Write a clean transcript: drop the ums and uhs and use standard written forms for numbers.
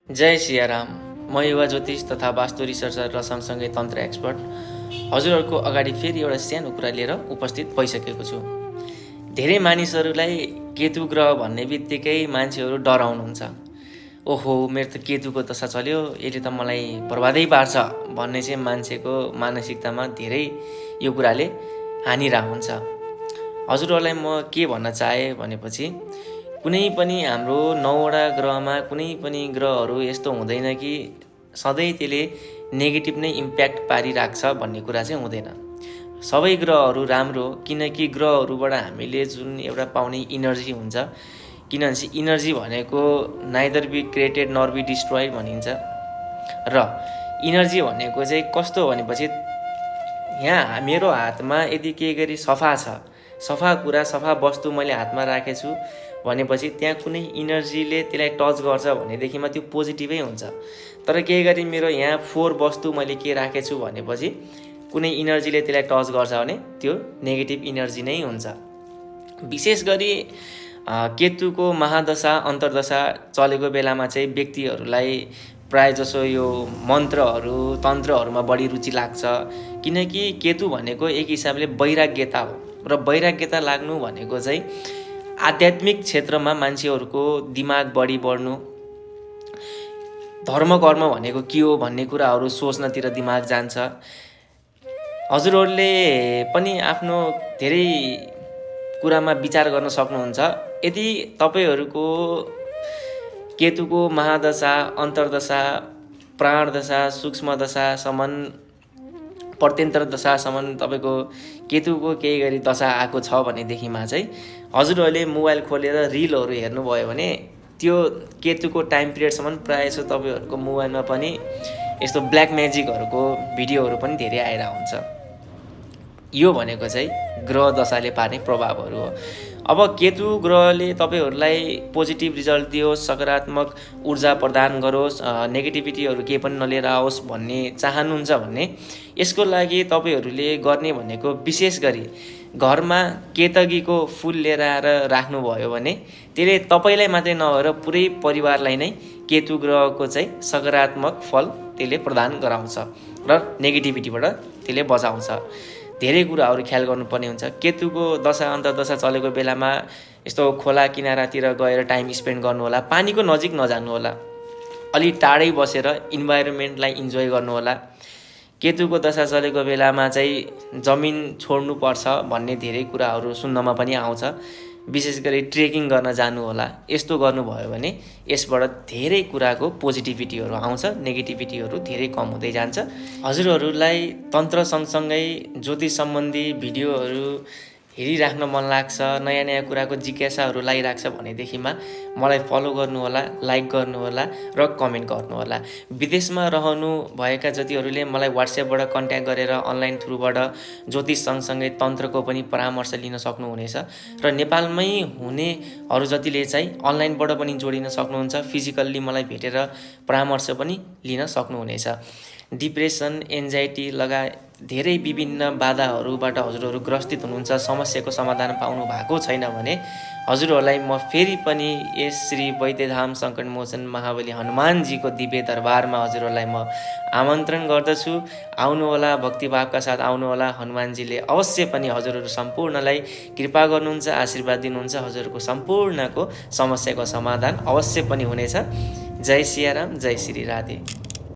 जय सियाराम। म युवा ज्योतिष तथा वास्तु रिसर्चर र सँगसँगै तन्त्र एक्सपर्ट हजुरहरूको अगाडि फेरि एउटा सानो कुरा लिएर उपस्थित भइसकेको छु। धेरै मानिसहरूलाई केतु ग्रह भन्ने बित्तिकै मान्छेहरू डराउनुहुन्छ। ओहो, मेरो त केतुको दशा चल्यो, यसले त मलाई बर्बादै पार्छ भन्ने चाहिँ मान्छेको मानसिकतामा धेरै यो कुराले हानिरहेको हुन्छ। हजुरहरूलाई म के भन्न चाहेँ भनेपछि कुनै पनि हाम्रो 9वटा ग्रहमा कुनै पनि ग्रहहरू यस्तो हुँदैन कि सधैँ त्यसले नेगेटिभ नै इम्प्याक्ट पारिराख्छ भन्ने कुरा चाहिँ हुँदैन। सबै ग्रहहरू राम्रो, किनकि ग्रहहरूबाट हामीले जुन एउटा पाउने इनर्जी हुन्छ, किनभने इनर्जी भनेको neither be created nor be destroy भनिन्छ। र इनर्जी भनेको चाहिँ कस्तो भनेपछि यहाँ मेरो हातमा यदि केही गरी सफा कुरा सफा वस्तु मैले हातमा राखेछु भनेपछि त्यहाँ कुनै इनर्जीले त्यसलाई टच गर्छ भनेदेखिमा त्यो पोजिटिभै हुन्छ। तर केही गरी मेरो यहाँ फोर वस्तु मैले के राखेछु भनेपछि कुनै इनर्जीले त्यसलाई टच गर्छ भने त्यो नेगेटिभ इनर्जी नै हुन्छ। विशेष गरी केतुको महादशा अन्तर्दशा चलेको बेलामा चाहिँ व्यक्तिहरूलाई प्राय जसो यो मन्त्रहरू तन्त्रहरूमा बढी रुचि लाग्छ, किनकि केतु भनेको एक हिसाबले वैराग्यता हो। र वैराग्यता लाग्नु भनेको चाहिँ आध्यात्मिक क्षेत्रमा मान्छेहरूको दिमाग बढी बढ्नु, धर्म कर्म भनेको के हो भन्ने कुराहरू सोच्नतिर दिमाग जान्छ। हजुरहरूले पनि आफ्नो धेरै कुरामा विचार गर्न सक्नुहुन्छ। यदि तपाईँहरूको केतुको महादशा अन्तर्दशा प्राणदशा सूक्ष्म दशासम्म प्रत्यन्तर दशासम्म तपाईँको केतुको केही गरी दशा आएको छ भनेदेखिमा चाहिँ हजुरहरूले मोबाइल खोलेर रिलहरू हेर्नुभयो भने त्यो केतुको टाइम पिरियडसम्म प्रायः जसो तपाईँहरूको मोबाइलमा पनि यस्तो ब्ल्याक म्याजिकहरूको भिडियोहरू पनि धेरै आइरहेको हुन्छ। यो भनेको चाहिँ ग्रह दशाले पार्ने प्रभावहरू हो। अब केतु ग्रहले तपाईँहरूलाई पोजिटिभ रिजल्ट दियोस्, सकारात्मक ऊर्जा प्रदान गरोस्, नेगेटिभिटीहरू केही पनि नलिएर आओस् भन्ने चाहनुहुन्छ भने यसको लागि तपाईँहरूले गर्ने भनेको विशेष गरी घरमा केतकीको फुल लिएर आएर राख्नुभयो भने त्यसले तपाईँलाई मात्रै नभएर पुरै परिवारलाई नै केतु ग्रहको चाहिँ सकारात्मक फल त्यसले प्रदान गराउँछ र नेगेटिभिटीबाट त्यसले बचाउँछ। धेरै कुराहरू ख्याल गर्नुपर्ने हुन्छ। केतुको दशा अन्तर्दशा चलेको बेलामा यस्तो खोला किनारातिर गएर टाइम स्पेन्ड गर्नुहोला, पानीको नजिक नजानुहोला, अलि टाढै बसेर इन्भाइरोमेन्टलाई इन्जोय गर्नुहोला। केतुको दशा चलेको बेलामा चाहिँ जमिन छोड्नुपर्छ भन्ने धेरै कुराहरू सुन्नमा पनि आउँछ। विशेष गरी ट्रेकिङ गर्न जानुहोला। यस्तो गर्नुभयो भने यसबाट धेरै कुराको पोजिटिभिटीहरू आउँछ, नेगेटिभिटीहरू धेरै कम हुँदै जान्छ। हजुरहरूलाई तन्त्र सँगसँगै ज्योतिष सम्बन्धी भिडियोहरू हेरिराख्न मन लाग्छ, नयाँ नयाँ कुराको जिज्ञासाहरू लागिरहेको छ भनेदेखिमा मलाई फलो गर्नुहोला, लाइक गर्नुहोला र कमेन्ट गर्नुहोला। विदेशमा रहनु भएका जतिहरूले मलाई व्हाट्सएपबाट कन्ट्याक्ट गरेर अनलाइन थ्रुबाट ज्योतिष सँगसँगै तन्त्रको पनि परामर्श लिन सक्नुहुनेछ। र नेपालमै हुनेहरू जतिले चाहिँ अनलाइनबाट पनि जोडिन सक्नुहुन्छ, फिजिकल्ली मलाई भेटेर परामर्श पनि लिन सक्नुहुनेछ। डिप्रेसन, एन्जाइटी लगायत धेरै विभिन्न बाधाहरूबाट हजुरहरू ग्रसित हुनुहुन्छ, समस्याको समाधान पाउनु भएको छैन भने हजुरहरूलाई म फेरि पनि यस श्री वैद्यधाम सङ्कटमोचन महाबली हनुमानजीको दिव्य दरबारमा हजुरहरूलाई म आमन्त्रण गर्दछु। आउनुहोला, भक्तिभावका साथ आउनुहोला। हनुमानजीले अवश्य पनि हजुरहरू सम्पूर्णलाई कृपा गर्नुहुन्छ, आशीर्वाद दिनुहुन्छ। हजुरहरूको सम्पूर्णको समस्याको समाधान अवश्य पनि हुनेछ। जय सियाराम, जय श्री राधे।